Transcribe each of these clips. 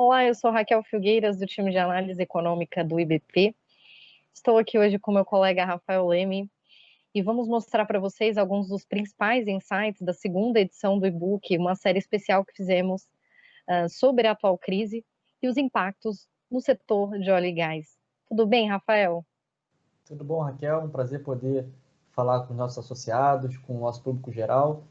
Olá, eu sou Raquel Filgueiras, do time de análise econômica do IBP. Estou aqui hoje com meu colega Rafael Leme e vamos mostrar para vocês alguns dos principais insights da segunda edição do e-book, uma série especial que fizemos sobre a atual crise e os impactos no setor de óleo e gás. Tudo bem, Rafael? Tudo bom, Raquel? Um prazer poder falar com os nossos associados, com o nosso público geral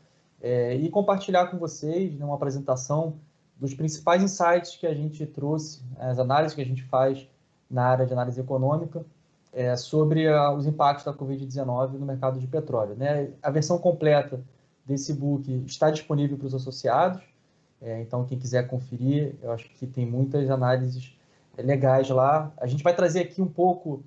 e compartilhar com vocês, né, uma apresentação dos principais insights que a gente trouxe, as análises que a gente faz na área de análise econômica sobre os impactos da Covid-19 no mercado de petróleo, né? A versão completa desse book está disponível para os associados, então quem quiser conferir, eu acho que tem muitas análises legais lá. A gente vai trazer aqui um pouco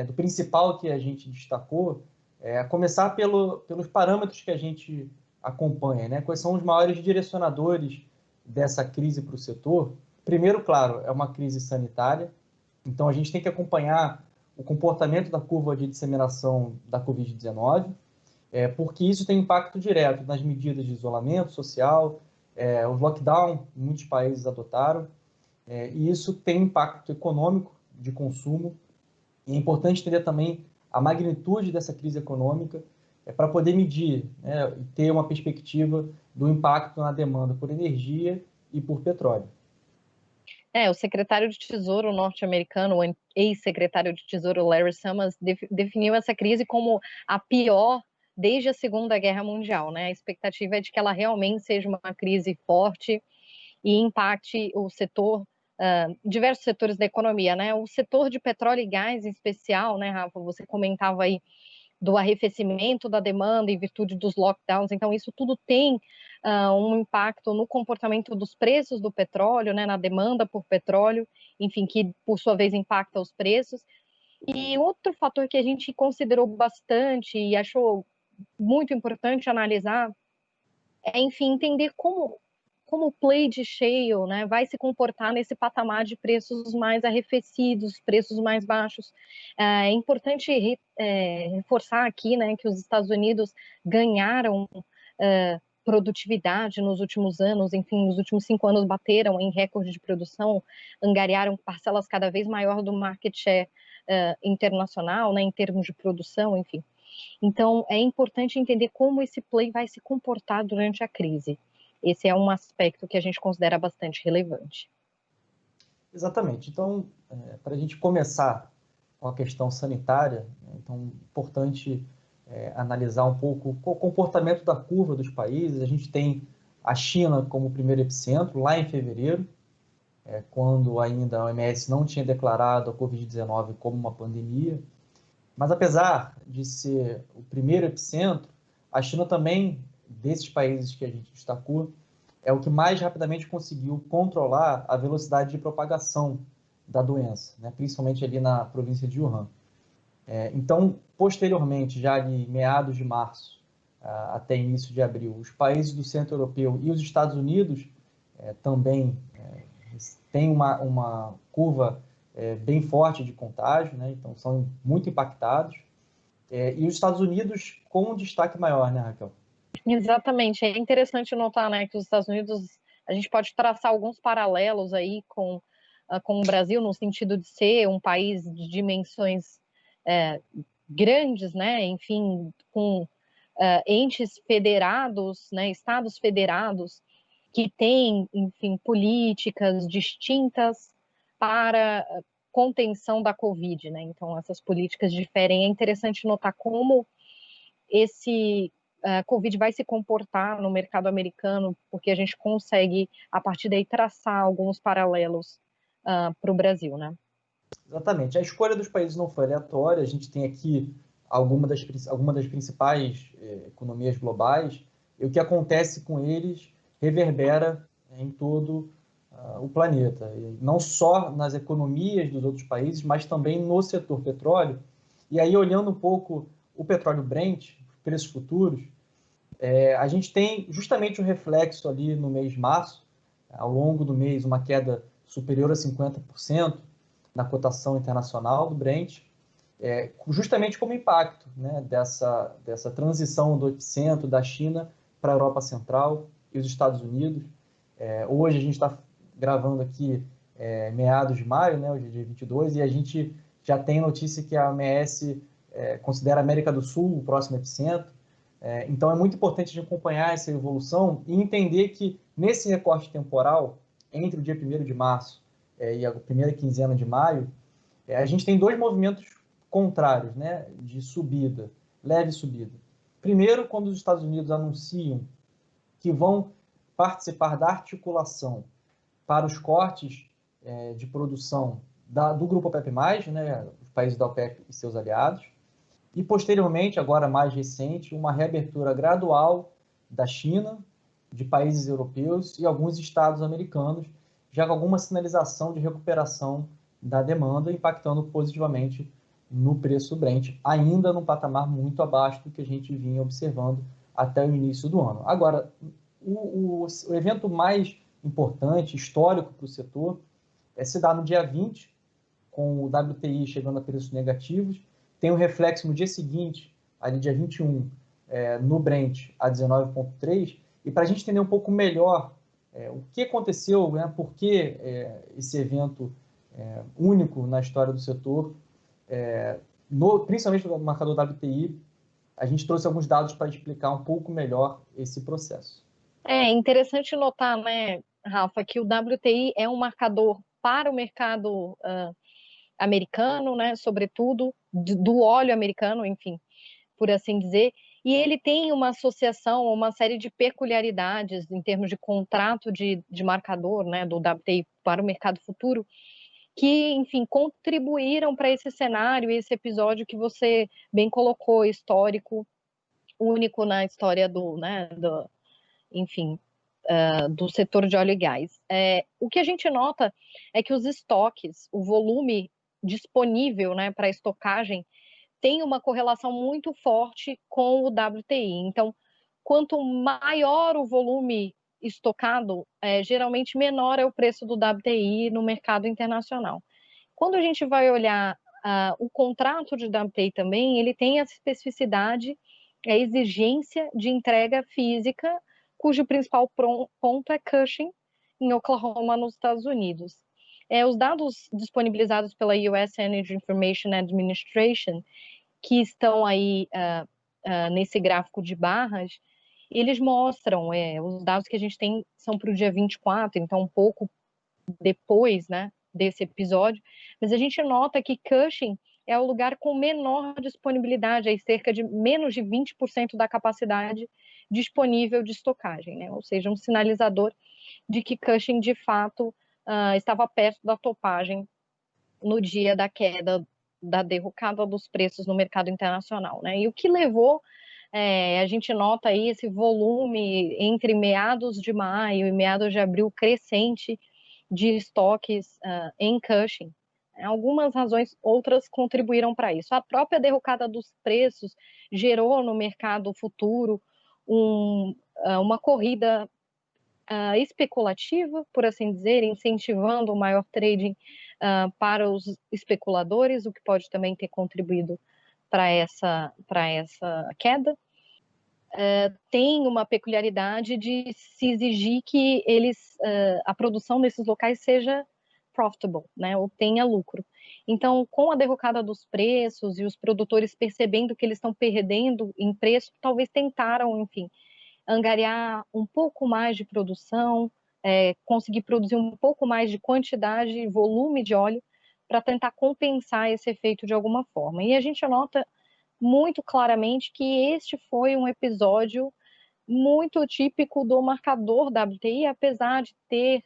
do principal que a gente destacou, a começar pelos parâmetros que a gente acompanha, né? Quais são os maiores direcionadores dessa crise para o setor? Primeiro, claro, é uma crise sanitária, então a gente tem que acompanhar o comportamento da curva de disseminação da Covid-19, porque isso tem impacto direto nas medidas de isolamento social, os lockdown que muitos países adotaram, e isso tem impacto econômico de consumo. E é importante entender também a magnitude dessa crise econômica para poder medir, né, e ter uma perspectiva do impacto na demanda por energia e por petróleo. O secretário de Tesouro norte-americano, o ex-secretário de Tesouro Larry Summers, definiu essa crise como a pior desde a Segunda Guerra Mundial, né? A expectativa é de que ela realmente seja uma crise forte e impacte o setor, diversos setores da economia, né? O setor de petróleo e gás em especial, né, Rafa? Você comentava aí do arrefecimento da demanda em virtude dos lockdowns, então isso tudo tem um impacto no comportamento dos preços do petróleo, né, na demanda por petróleo, enfim, que por sua vez impacta os preços. E outro fator que a gente considerou bastante e achou muito importante analisar é, enfim, entender como o play de shale, né, vai se comportar nesse patamar de preços mais arrefecidos, preços mais baixos. É importante reforçar aqui, né, que os Estados Unidos ganharam produtividade nos últimos anos, enfim, nos últimos 5 anos bateram em recorde de produção, angariaram parcelas cada vez maior do market share internacional, né, em termos de produção, enfim. Então, é importante entender como esse play vai se comportar durante a crise. Esse é um aspecto que a gente considera bastante relevante. Exatamente. Então, para a gente começar com a questão sanitária, então, importante analisar um pouco o comportamento da curva dos países. A gente tem a China como primeiro epicentro, lá em fevereiro, quando ainda a OMS não tinha declarado a Covid-19 como uma pandemia. Mas apesar de ser o primeiro epicentro, a China também, desses países que a gente destacou, é o que mais rapidamente conseguiu controlar a velocidade de propagação da doença, né? Principalmente ali na província de Wuhan. Então, posteriormente, já em meados de março até início de abril, os países do centro europeu e os Estados Unidos também têm uma curva bem forte de contágio, né? Então são muito impactados. E os Estados Unidos com um destaque maior, né, Raquel? Exatamente. É interessante notar, né, que os Estados Unidos, a gente pode traçar alguns paralelos aí com o Brasil, no sentido de ser um país de dimensões grandes, né, enfim, com entes federados, né, estados federados, que têm, enfim, políticas distintas para contenção da Covid, né? Então, essas políticas diferem. É interessante notar como esse Covid vai se comportar no mercado americano, porque a gente consegue, a partir daí, traçar alguns paralelos para o Brasil, né? Exatamente. A escolha dos países não foi aleatória. A gente tem aqui alguma das principais economias globais, e o que acontece com eles reverbera em todo o planeta. E não só nas economias dos outros países, mas também no setor petróleo. E aí, olhando um pouco o petróleo Brent, preços futuros, a gente tem justamente o reflexo ali no mês de março, ao longo do mês, uma queda superior a 50% na cotação internacional do Brent, justamente como impacto, né, dessa transição do epicentro da China para a Europa Central e os Estados Unidos. Hoje a gente está gravando aqui meados de maio, né, hoje é dia 22, e a gente já tem notícia que a OMS considera a América do Sul o próximo epicentro. Então, é muito importante a gente acompanhar essa evolução e entender que, nesse recorte temporal, entre o dia 1º de março e a primeira quinzena de maio, a gente tem dois movimentos contrários, né, de subida, leve subida. Primeiro, quando os Estados Unidos anunciam que vão participar da articulação para os cortes de produção do grupo OPEP+, né, os países da OPEP e seus aliados, e posteriormente, agora mais recente, uma reabertura gradual da China, de países europeus e alguns estados americanos, já com alguma sinalização de recuperação da demanda, impactando positivamente no preço Brent, ainda num patamar muito abaixo do que a gente vinha observando até o início do ano. Agora, o evento mais importante, histórico para o setor, se dá no dia 20, com o WTI chegando a preços negativos, tem um reflexo no dia seguinte, ali dia 21, no Brent a 19,3, e para a gente entender um pouco melhor o que aconteceu, né, por que esse evento único na história do setor, principalmente no marcador WTI, a gente trouxe alguns dados para explicar um pouco melhor esse processo. É interessante notar, né, Rafa, que o WTI é um marcador para o mercado americano, né, sobretudo do óleo americano, enfim, por assim dizer, e ele tem uma associação, uma série de peculiaridades em termos de contrato de marcador, né, do WTI para o mercado futuro, que, enfim, contribuíram para esse cenário, esse episódio que você bem colocou, histórico, único na história enfim, do setor de óleo e gás. O que a gente nota é que os estoques, o volume disponível, né, para estocagem, tem uma correlação muito forte com o WTI. Então, quanto maior o volume estocado, geralmente menor é o preço do WTI no mercado internacional. Quando a gente vai olhar o contrato de WTI também, ele tem a especificidade, a exigência de entrega física, cujo principal ponto é Cushing, em Oklahoma, nos Estados Unidos. Os dados disponibilizados pela US Energy Information Administration, que estão aí nesse gráfico de barras, eles mostram, os dados que a gente tem são para o dia 24, então um pouco depois, né, desse episódio, mas a gente nota que Cushing é o lugar com menor disponibilidade, aí cerca de menos de 20% da capacidade disponível de estocagem, né? Ou seja, um sinalizador de que Cushing, de fato, estava perto da topagem no dia da queda, da derrocada dos preços no mercado internacional, né? E o que levou, a gente nota aí esse volume entre meados de maio e meados de abril crescente de estoques em Cushing. Algumas razões, outras contribuíram para isso. A própria derrocada dos preços gerou no mercado futuro uma corrida especulativa, por assim dizer, incentivando o maior trading para os especuladores, o que pode também ter contribuído para essa queda. Tem uma peculiaridade de se exigir que a produção desses locais seja profitable, né, ou tenha lucro. Então, com a derrocada dos preços e os produtores percebendo que eles estão perdendo em preço, talvez tentaram, enfim, angariar um pouco mais de produção, conseguir produzir um pouco mais de quantidade e volume de óleo para tentar compensar esse efeito de alguma forma. E a gente nota muito claramente que este foi um episódio muito típico do marcador WTI, apesar de ter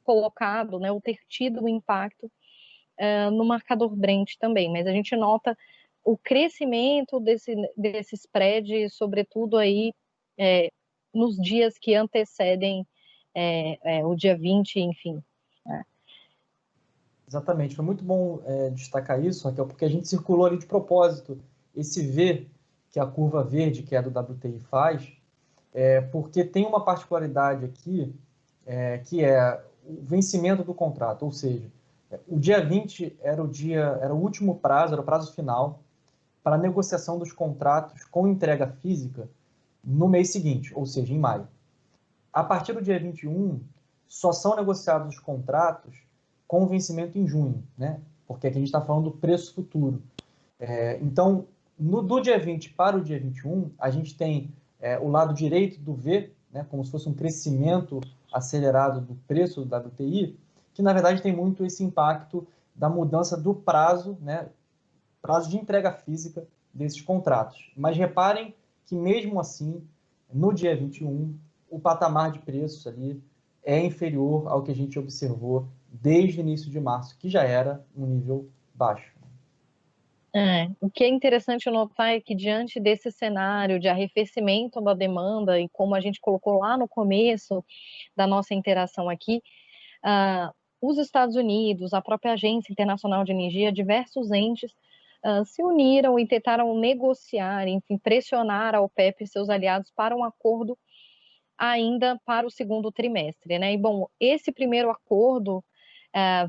colocado, né, ou ter tido um impacto no marcador Brent também, mas a gente nota o crescimento desse spread, sobretudo aí nos dias que antecedem o dia 20, enfim. Exatamente, foi muito bom destacar isso, Raquel, porque a gente circulou ali de propósito esse V que a curva verde, que é a do WTI, faz, porque tem uma particularidade aqui, que é o vencimento do contrato, ou seja, o dia 20 era o último prazo, era o prazo final para a negociação dos contratos com entrega física no mês seguinte, ou seja, em maio. A partir do dia 21, só são negociados os contratos com vencimento em junho, né? Porque aqui a gente está falando do preço futuro. Então, do dia 20 para o dia 21, a gente tem o lado direito do V, né, como se fosse um crescimento acelerado do preço da WTI, que na verdade tem muito esse impacto da mudança do prazo, né, prazo de entrega física desses contratos. Mas reparem que mesmo assim, no dia 21, o patamar de preços ali é inferior ao que a gente observou desde o início de março, que já era um nível baixo. O que é interessante notar é que, diante desse cenário de arrefecimento da demanda, e como a gente colocou lá no começo da nossa interação aqui, os Estados Unidos, a própria Agência Internacional de Energia, diversos entes se uniram e tentaram negociar, enfim, pressionar a OPEP e seus aliados para um acordo ainda para o segundo trimestre, né? E, bom, esse primeiro acordo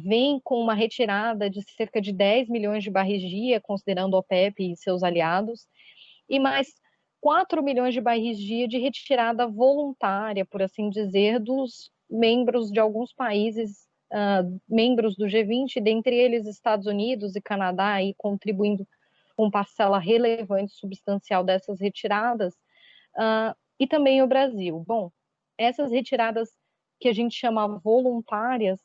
vem com uma retirada de cerca de 10 milhões de barris dia, considerando a OPEP e seus aliados, e mais 4 milhões de barris dia de retirada voluntária, por assim dizer, dos membros de alguns países, membros do G20, dentre eles Estados Unidos e Canadá, aí contribuindo com parcela relevante, substancial dessas retiradas, e também o Brasil. Bom, essas retiradas que a gente chama voluntárias,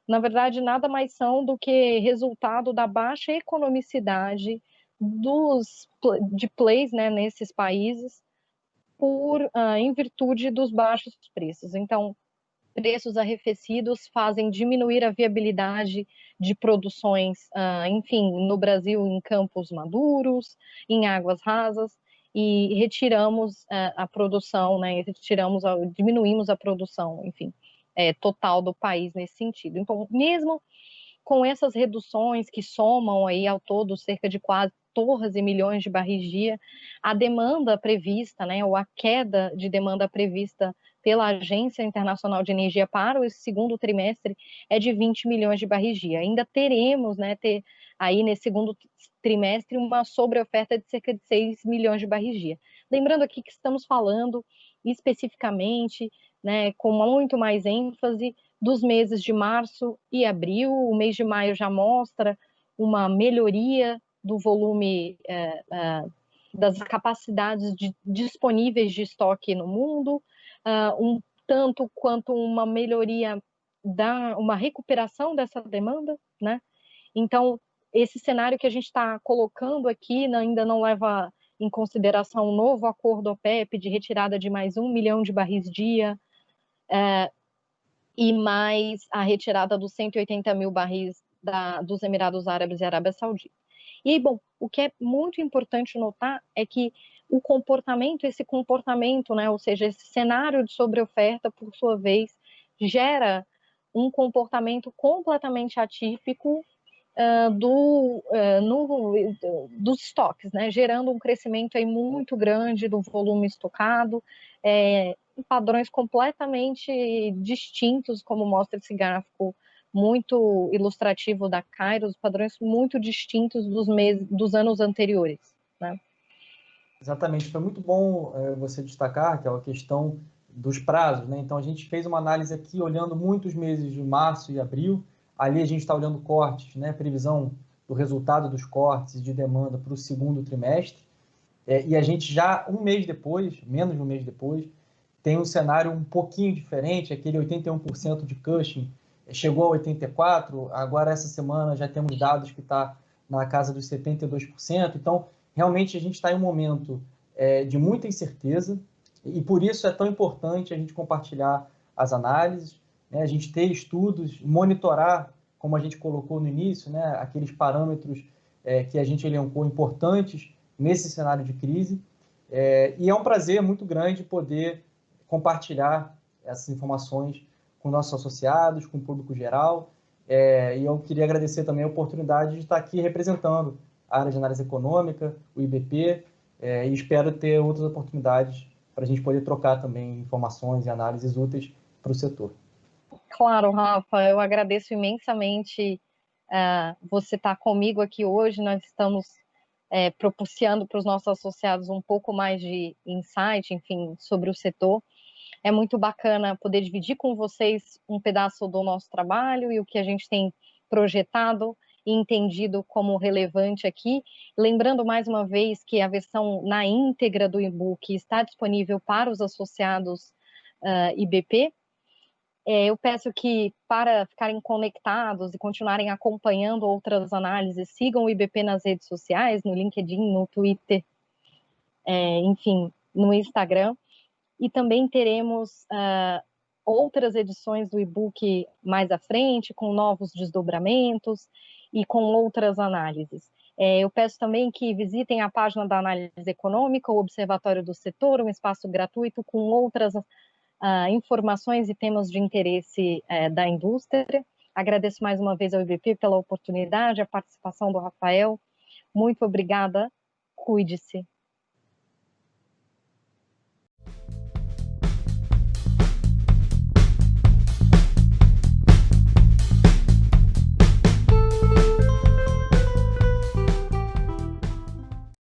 na verdade, nada mais são do que resultado da baixa economicidade de plays, né, nesses países, em virtude dos baixos preços. Então, preços arrefecidos fazem diminuir a viabilidade de produções, enfim, no Brasil, em campos maduros, em águas rasas, e retiramos a produção, né, diminuímos a produção, enfim, total do país nesse sentido. Então, mesmo com essas reduções que somam aí ao todo cerca de quase 14 milhões de barris dia, a demanda prevista, né, ou a queda de demanda prevista pela Agência Internacional de Energia para o segundo trimestre é de 20 milhões de barris dia. Ainda teremos, né, aí nesse segundo trimestre uma sobreoferta de cerca de 6 milhões de barris dia. Lembrando aqui que estamos falando especificamente, né, com muito mais ênfase, dos meses de março e abril. O mês de maio já mostra uma melhoria do volume das capacidades disponíveis de estoque no mundo, um tanto quanto uma melhoria uma recuperação dessa demanda, né? Então, esse cenário que a gente está colocando aqui ainda não leva em consideração um novo acordo OPEP de retirada de mais 1 milhão de barris dia, e mais a retirada dos 180 mil barris dos Emirados Árabes e Arábia Saudita. E aí, bom, o que é muito importante notar é que esse comportamento, né, ou seja, esse cenário de sobreoferta, por sua vez, gera um comportamento completamente atípico dos estoques, né, gerando um crescimento aí muito grande do volume estocado, padrões completamente distintos, como mostra esse gráfico muito ilustrativo da Kairos, padrões muito distintos dos anos anteriores, né? Exatamente, foi muito bom você destacar que é a questão dos prazos, né? Então a gente fez uma análise aqui olhando muitos meses de março e abril. Ali a gente está olhando cortes, né? Previsão do resultado dos cortes de demanda para o segundo trimestre. E a gente já um mês depois, menos de um mês depois, tem um cenário um pouquinho diferente. Aquele 81% de Cushing chegou a 84%. Agora essa semana já temos dados que está na casa dos 72%. Então realmente a gente está em um momento de muita incerteza e por isso é tão importante a gente compartilhar as análises, né? A gente ter estudos, monitorar, como a gente colocou no início, né? Aqueles parâmetros que a gente elencou importantes nesse cenário de crise. E é um prazer muito grande poder compartilhar essas informações com nossos associados, com o público geral. E eu queria agradecer também a oportunidade de estar aqui representando a área de análise econômica, o IBP, e espero ter outras oportunidades para a gente poder trocar também informações e análises úteis para o setor. Claro, Rafa, eu agradeço imensamente você estar comigo aqui hoje. Nós estamos propiciando para os nossos associados um pouco mais de insight, enfim, sobre o setor. É muito bacana poder dividir com vocês um pedaço do nosso trabalho e o que a gente tem projetado e entendido como relevante aqui. Lembrando mais uma vez que a versão na íntegra do e-book está disponível para os associados IBP. Eu peço que, para ficarem conectados e continuarem acompanhando outras análises, sigam o IBP nas redes sociais, no LinkedIn, no Twitter, enfim, no Instagram. E também teremos outras edições do e-book mais à frente, com novos desdobramentos e com outras análises. Eu peço também que visitem a página da Análise Econômica, o Observatório do Setor, um espaço gratuito com outras informações e temas de interesse da indústria. Agradeço mais uma vez ao IBP pela oportunidade, a participação do Rafael. Muito obrigada. Cuide-se.